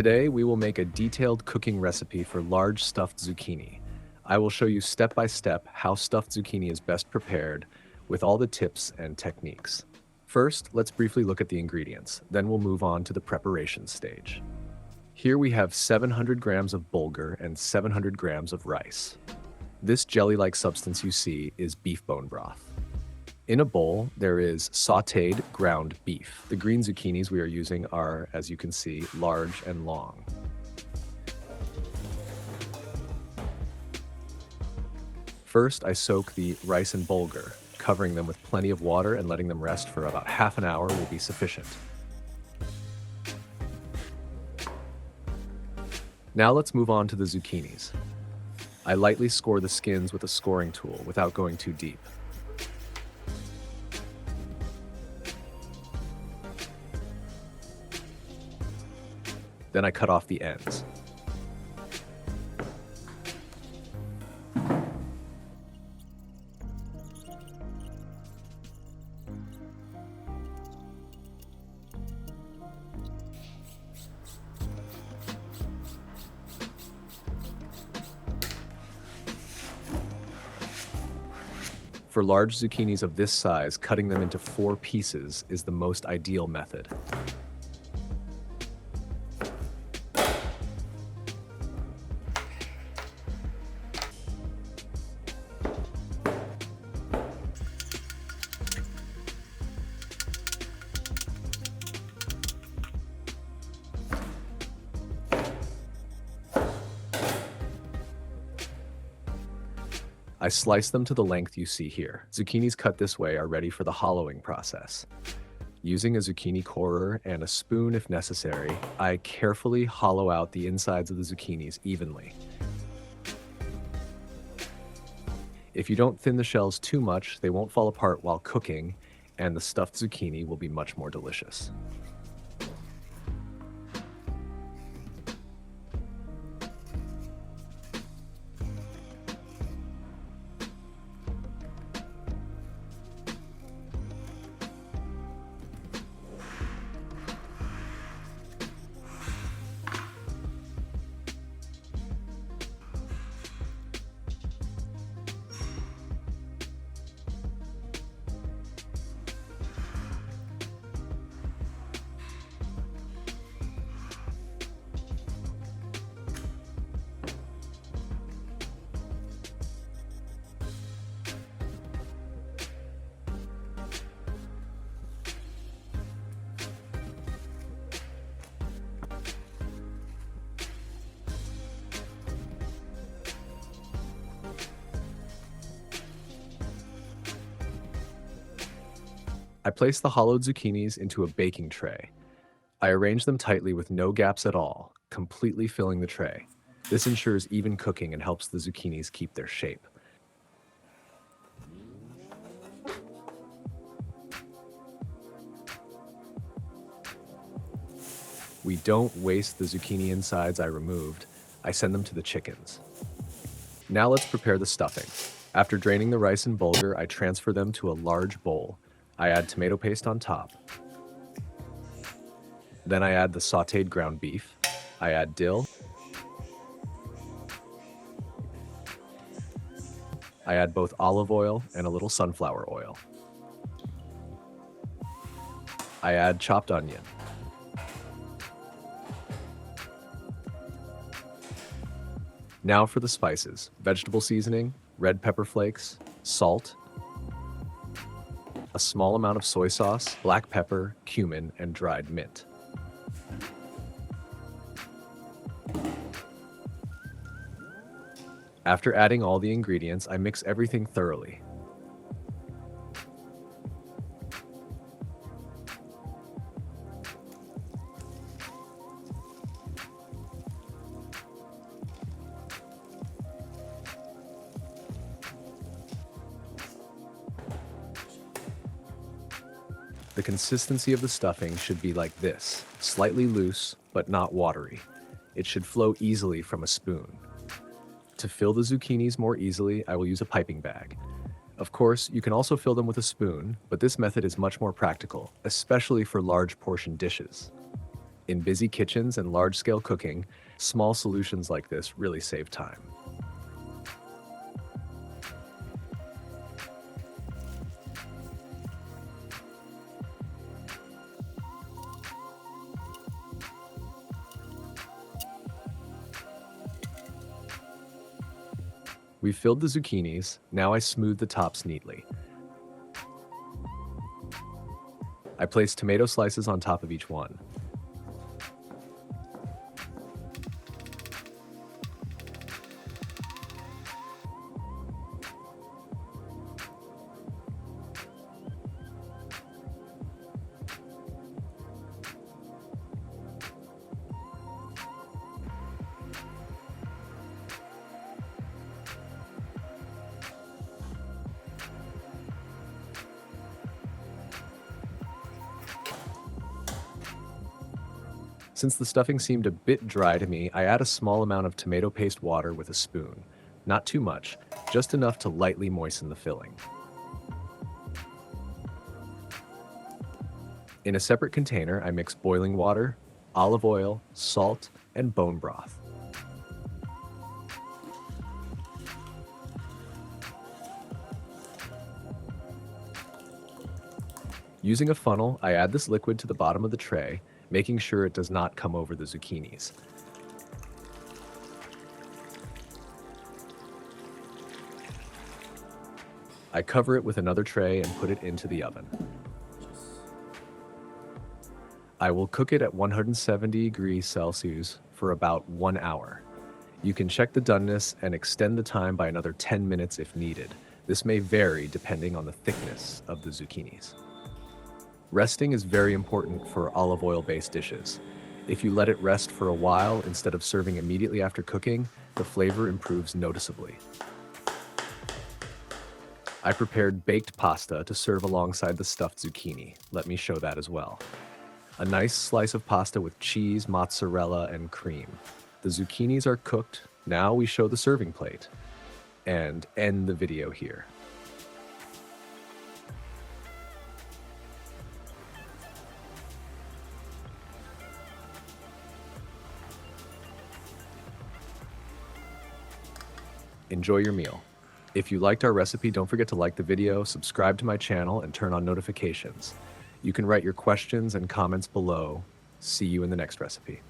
Today, we will make a detailed cooking recipe for large stuffed zucchini. I will show you step by step how stuffed zucchini is best prepared with all the tips and techniques. First, let's briefly look at the ingredients, then we'll move on to the preparation stage. Here we have 700 grams of bulgur and 700 grams of rice. This jelly-like substance you see is beef bone broth. In a bowl, there is sautéed ground beef. The green zucchinis we are using are, as you can see, large and long. First, I soak the rice and bulgur. Covering them with plenty of water and letting them rest for about half an hour will be sufficient. Now let's move on to the zucchinis. I lightly score the skins with a scoring tool without going too deep. Then I cut off the ends. For large zucchinis of this size, cutting them into 4 pieces is the most ideal method. I slice them to the length you see here. Zucchinis cut this way are ready for the hollowing process. Using a zucchini corer and a spoon if necessary, I carefully hollow out the insides of the zucchinis evenly. If you don't thin the shells too much, they won't fall apart while cooking, and the stuffed zucchini will be much more delicious. I place the hollowed zucchinis into a baking tray. I arrange them tightly with no gaps at all, completely filling the tray. This ensures even cooking and helps the zucchinis keep their shape. We don't waste the zucchini insides I removed. I send them to the chickens. Now let's prepare the stuffing. After draining the rice and bulgur, I transfer them to a large bowl. I add tomato paste on top. Then I add the sautéed ground beef. I add dill. I add both olive oil and a little sunflower oil. I add chopped onion. Now for the spices: vegetable seasoning, red pepper flakes, salt, a small amount of soy sauce, black pepper, cumin, and dried mint. After adding all the ingredients, I mix everything thoroughly. The consistency of the stuffing should be like this, slightly loose, but not watery. It should flow easily from a spoon. To fill the zucchinis more easily, I will use a piping bag. Of course, you can also fill them with a spoon, but this method is much more practical, especially for large portion dishes. In busy kitchens and large-scale cooking, small solutions like this really save time. We've filled the zucchinis, now I smooth the tops neatly. I place tomato slices on top of each one. Since the stuffing seemed a bit dry to me, I add a small amount of tomato paste water with a spoon. Not too much, just enough to lightly moisten the filling. In a separate container, I mix boiling water, olive oil, salt, and bone broth. Using a funnel, I add this liquid to the bottom of the tray, making sure it does not come over the zucchinis. I cover it with another tray and put it into the oven. I will cook it at 170 degrees Celsius for about 1 hour. You can check the doneness and extend the time by another 10 minutes if needed. This may vary depending on the thickness of the zucchinis. Resting is very important for olive oil-based dishes. If you let it rest for a while instead of serving immediately after cooking, the flavor improves noticeably. I prepared baked pasta to serve alongside the stuffed zucchini. Let me show that as well. A nice slice of pasta with cheese, mozzarella, and cream. The zucchinis are cooked. Now we show the serving plate and end the video here. Enjoy your meal. If you liked our recipe, don't forget to like the video, subscribe to my channel, and turn on notifications. You can write your questions and comments below. See you in the next recipe.